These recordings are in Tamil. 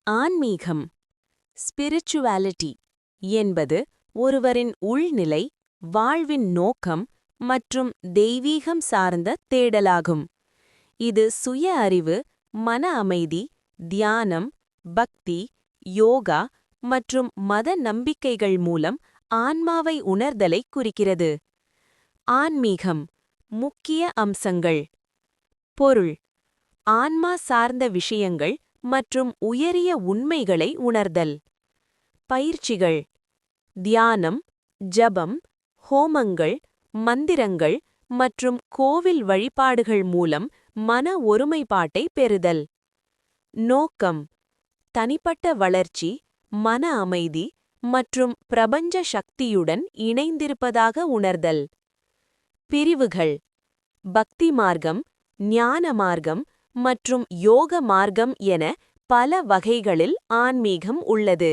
ஆன்மீகம் ஸ்பிரிச்சுவாலிட்டி என்பது ஒருவரின் உள்நிலை, வாழ்வின் நோக்கம் மற்றும் தெய்வீகம் சார்ந்த தேடலாகும். இது சுய அறிவு, மன அமைதி, தியானம், பக்தி, யோகா மற்றும் மத நம்பிக்கைகள் மூலம் ஆன்மாவை உணர்தலை குறிக்கிறது. ஆன்மீகம் முக்கிய அம்சங்கள். பொருள்: ஆன்மா சார்ந்த விஷயங்கள் மற்றும் உயரிய உண்மைகளை உணர்தல். பயிற்சிகள்: தியானம், ஜபம், ஹோமங்கள், மந்திரங்கள் மற்றும் கோவில் வழிபாடுகள் மூலம் மன ஒருமைப்பாட்டை பெறுதல். நோக்கம்: தனிப்பட்ட வளர்ச்சி, மன அமைதி மற்றும் பிரபஞ்ச சக்தியுடன் இணைந்திருப்பதாக உணர்தல். பிரிவுகள்: பக்தி மார்க்கம், ஞான மார்க்கம் மற்றும் யோக மார்க்கம் என பல வகைகளில் ஆன்மீகம் உள்ளது.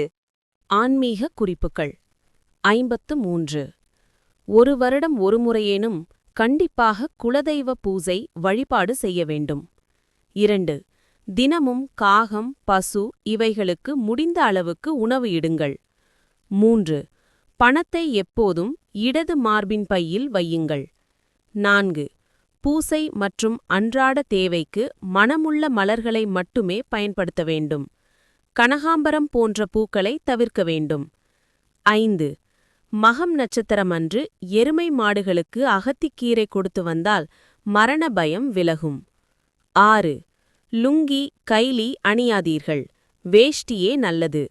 ஆன்மீக குறிப்புகள் 53. ஒரு வருடம் ஒருமுறையேனும் கண்டிப்பாக குலதெய்வ பூசை வழிபாடு செய்ய வேண்டும். 2. தினமும் காகம், பசு இவைகளுக்கு முடிந்த அளவுக்கு உணவு இடுங்கள். 3. பணத்தை எப்போதும் இடது மார்பின் பையில் வையுங்கள். 4. பூசை மற்றும் அன்றாட தேவைக்கு மணமுள்ள மலர்களை மட்டுமே பயன்படுத்த வேண்டும். கனகாம்பரம் போன்ற பூக்களை தவிர்க்க வேண்டும். 5. மகம் நட்சத்திரமன்று எருமை மாடுகளுக்கு அகத்திக்கீரை கொடுத்து வந்தால் மரண பயம் விலகும். 6. லுங்கி, கைலி அணியாதீர்கள். வேஷ்டியே நல்லது.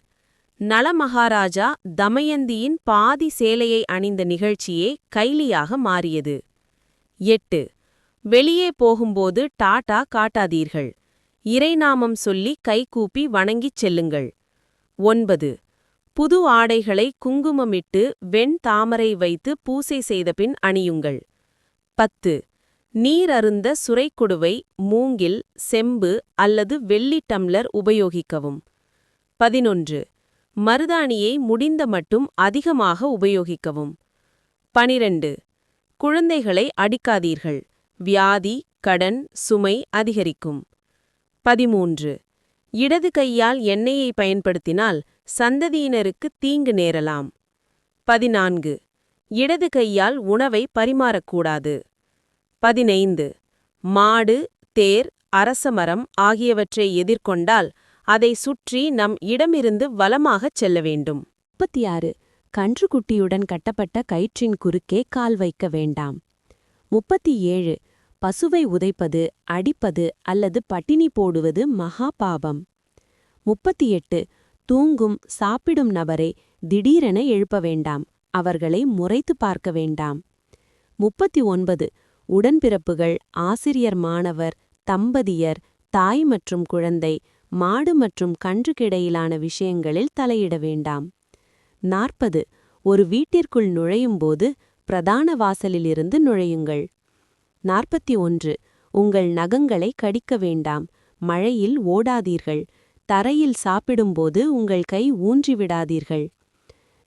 நலமகாராஜா தமயந்தியின் பாதி சேலையை அணிந்த நிகழ்ச்சியே கைலியாக மாறியது. 8. வெளியே போகும்போது டாடா காட்டாதீர்கள். இறைநாமம் சொல்லி கைகூப்பி வணங்கிச் செல்லுங்கள். 9. புது ஆடைகளை குங்குமமிட்டு வெண் தாமரை வைத்து பூசை செய்தபின் அணியுங்கள். 10. நீர் அருந்த சுரைக்குடுவை, மூங்கில், செம்பு அல்லது வெள்ளி டம்ளர் உபயோகிக்கவும். 11. மருதாணியை முடிந்த மட்டும் அதிகமாக உபயோகிக்கவும். 12. குழந்தைகளை அடிக்காதீர்கள். வியாதி, கடன், சுமை அதிகரிக்கும். 13. இடது கையால் எண்ணெயை பயன்படுத்தினால் சந்ததியினருக்கு தீங்கு நேரலாம். 14. இடது கையால் உணவை பரிமாறக்கூடாது. 15. மாடு, தேர், அரசமரம் ஆகியவற்றை எதிர்கொண்டால் அதை சுற்றி நம் இடமிருந்து வலமாகச் செல்ல வேண்டும். 36. கன்றுக்குட்டியுடன் கட்டப்பட்ட கயிற்றின் குறுக்கே கால் வைக்க வேண்டாம். 37. பசுவை உதைப்பது, அடிப்பது அல்லது பட்டினி போடுவது மகா பாபம். 38. தூங்கும், சாப்பிடும் நபரை திடீரென எழுப்ப வேண்டாம். அவர்களை முறைத்து பார்க்க வேண்டாம். 39. உடன்பிறப்புகள், ஆசிரியர், மாணவர், தம்பதியர், தாய் மற்றும் குழந்தை, மாடு மற்றும் கன்றுக்கிடையிலான விஷயங்களில் தலையிட வேண்டாம். 40. ஒரு வீட்டிற்குள் நுழையும்போது பிரதான வாசலிலிருந்து நுழையுங்கள். 41. உங்கள் நகங்களை கடிக்க வேண்டாம். மழையில் ஓடாதீர்கள். தரையில் சாப்பிடும்போது உங்கள் கை ஊன்றிவிடாதீர்கள்.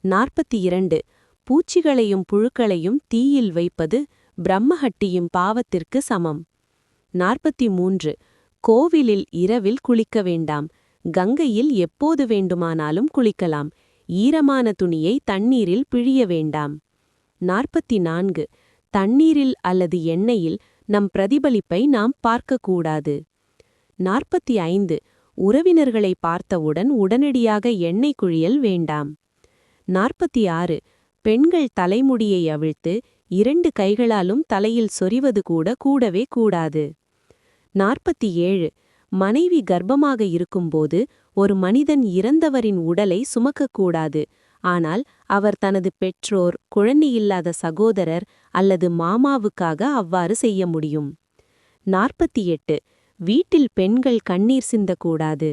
42. பூச்சிகளையும் புழுக்களையும் தீயில் வைப்பது பிரம்மஹட்டியும் பாவத்திற்கு சமம். 43. கோவிலில் இரவில் குளிக்க வேண்டாம். கங்கையில் எப்போது வேண்டுமானாலும் குளிக்கலாம். ஈரமான துணியை தண்ணீரில் பிழிய வேண்டாம். 44. தண்ணீரில் அல்லது எண்ணெயில் நம் பிரதிபலிப்பை நாம் பார்க்கக்கூடாது. 45. உறவினர்களை பார்த்தவுடன் உடனடியாக எண்ணெய் குழியல் வேண்டாம். 46. பெண்கள் தலைமுடியை அவிழ்த்து 2 கைகளாலும் தலையில் சொரிவது கூடவே கூடாது. 47. மனைவி கர்ப்பமாக இருக்கும்போது ஒரு மனிதன் இறந்தவரின் உடலை சுமக்கக்கூடாது. ஆனால் அவர் தனது பெற்றோர், குழந்தையில்லாத சகோதரர் அல்லது மாமாவுக்காக அவ்வாறு செய்ய முடியும். 48. வீட்டில் பெண்கள் கண்ணீர் சிந்தக்கூடாது.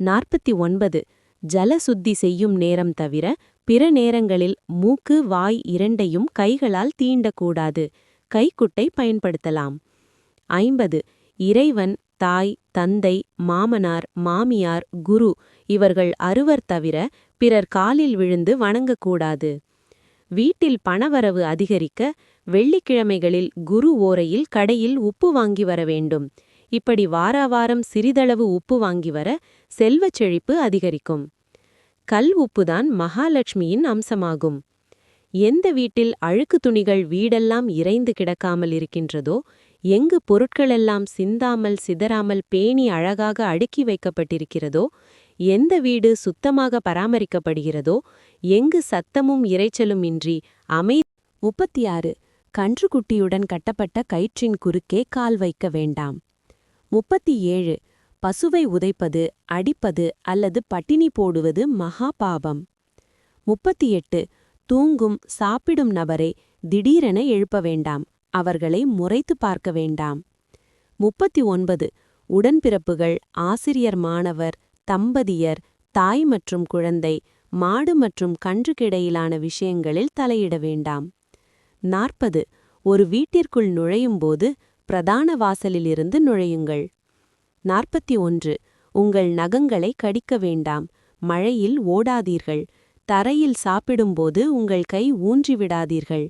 49. ஜல சுத்தி செய்யும் நேரம் தவிர பிற நேரங்களில் மூக்கு, வாய் இரண்டையும் கைகளால் தீண்டக்கூடாது. கைக்குட்டை பயன்படுத்தலாம். 50. இறைவன், தாய், தந்தை, மாமனார், மாமியார், குரு இவர்கள் அறுவர் தவிர பிறர் காலில் விழுந்து வணங்கக்கூடாது. வீட்டில் பணவரவு அதிகரிக்க வெள்ளிக்கிழமைகளில் குரு ஓரையில் கடையில் உப்பு வாங்கி வர வேண்டும். இப்படி வாராவாரம் சிறிதளவு உப்பு வாங்கி வர செல்வச் செழிப்பு அதிகரிக்கும். கல் உப்புதான் மகாலட்சுமியின் அம்சமாகும். எந்த வீட்டில் அழுக்கு துணிகள் வீடெல்லாம் இறைந்து கிடக்காமல் இருக்கின்றதோ, எங்கு பொருட்களெல்லாம் சிந்தாமல் சிதறாமல் பேணி அழகாக அடுக்கி வைக்கப்பட்டிருக்கிறதோ, எந்த வீடு சுத்தமாக பராமரிக்கப்படுகிறதோ, எங்கு சத்தமும் இரைச்சலும் இன்றி 36 கன்றுக்குட்டியுடன் கட்டப்பட்ட கயிற்றின் குறுக்கே கால் வைக்க வேண்டாம். 37 பசுவை உதைப்பது, அடிப்பது அல்லது பட்டினி போடுவது மகா பாபம். 38 தூங்கும் சாப்பிடும் நபரை திடீரென எழுப்ப வேண்டாம். அவர்களை முறைத்து பார்க்க வேண்டாம். 39 உடன்பிறப்புகள், ஆசிரியர், மாணவர், தம்பதியர், தாய் மற்றும் குழந்தை, மாடு மற்றும் கன்றுக்கிடையிலான விஷயங்களில் தலையிட வேண்டாம். 40 ஒரு வீட்டிற்குள் நுழையும்போது பிரதான வாசலிலிருந்து நுழையுங்கள். 41 உங்கள் நகங்களை கடிக்க வேண்டாம். மழையில் ஓடாதீர்கள். தரையில் சாப்பிடும்போது உங்கள் கை ஊன்றிவிடாதீர்கள்.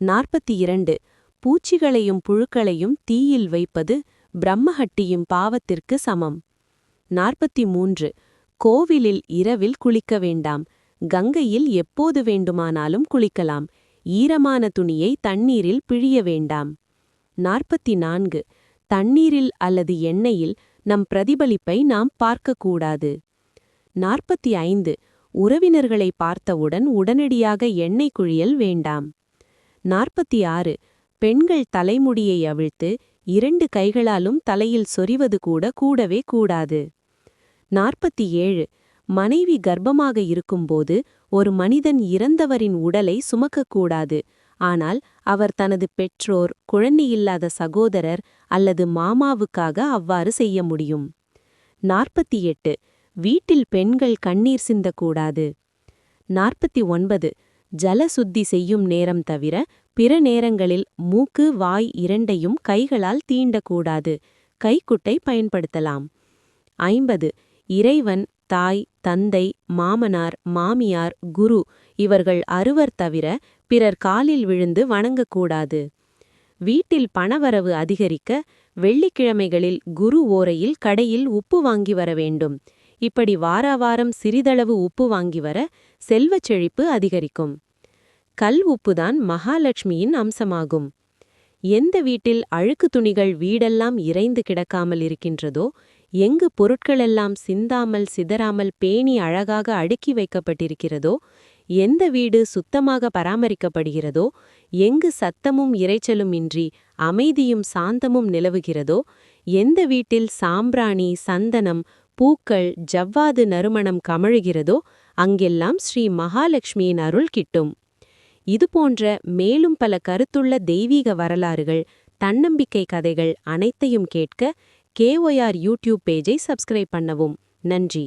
42 பூச்சிகளையும் புழுக்களையும் தீயில் வைப்பது பிரம்மஹட்டியும் பாவத்திற்கு சமம். 43 கோவிலில் இரவில் குளிக்க வேண்டாம். கங்கையில் எப்போது வேண்டுமானாலும் குளிக்கலாம். ஈரமான துணியை தண்ணீரில் பிழிய வேண்டாம். 44 தண்ணீரில் அல்லது எண்ணெயில் நம் பிரதிபலிப்பை நாம் பார்க்கக்கூடாது. 45 உறவினர்களை பார்த்தவுடன் உடனடியாக எண்ணெய் குழியல் வேண்டாம். 46 பெண்கள் தலைமுடியை அவிழ்த்து 2 கைகளாலும் தலையில் சொரிவது கூடவே கூடாது. 47 மனைவி கர்ப்பமாக இருக்கும்போது ஒரு மனிதன் இறந்தவரின் உடலை சுமக்கக்கூடாது. ஆனால் அவர் தனது பெற்றோர், குழந்தையில்லாத சகோதரர் அல்லது மாமாவுக்காக அவ்வாறு செய்ய முடியும். 48 வீட்டில் பெண்கள் கண்ணீர் சிந்தக்கூடாது. 49 ஜல சுத்தி செய்யும் நேரம் தவிர பிற நேரங்களில் மூக்கு, வாய் இரண்டையும் கைகளால் தீண்டக்கூடாது. கைக்குட்டை பயன்படுத்தலாம். 50 இறைவன், தாய், தந்தை, மாமனார், மாமியார், குரு இவர்கள் அறுவர் தவிர பிறர் காலில் விழுந்து வணங்கக்கூடாது. வீட்டில் பணவரவு அதிகரிக்க வெள்ளிக்கிழமைகளில் குரு ஓரையில் கடையில் உப்பு வாங்கி வர வேண்டும். இப்படி வாராவாரம் சிறிதளவு உப்பு வாங்கி வர செல்வச் செழிப்பு அதிகரிக்கும். கல் உப்புதான் மகாலட்சுமியின் அம்சமாகும். எந்த வீட்டில் அழுக்கு துணிகள் வீடெல்லாம் இறைந்து கிடக்காமல் இருக்கின்றதோ, எங்கு பொருட்களெல்லாம் சிந்தாமல் சிதறாமல் பேணி அழகாக அடுக்கி வைக்கப்பட்டிருக்கிறதோ, எந்த வீடு சுத்தமாக பராமரிக்கப்படுகிறதோ, எங்கு சத்தமும் இரைச்சலும் இன்றி அமைதியும் சாந்தமும் நிலவுகிறதோ, எந்த வீட்டில் சாம்பிராணி, சந்தனம், பூக்கள், ஜவ்வாது நறுமணம் கமழுகிறதோ அங்கெல்லாம் ஸ்ரீ மகாலட்சுமியின் அருள் கிட்டும். இதுபோன்ற மேலும் பல கருத்துள்ள தெய்வீக வரலாறுகள், தன்னம்பிக்கை கதைகள் அனைத்தையும் கேட்க KOR யூடியூப் பேஜை சப்ஸ்கிரைப் பண்ணவும். நன்றி.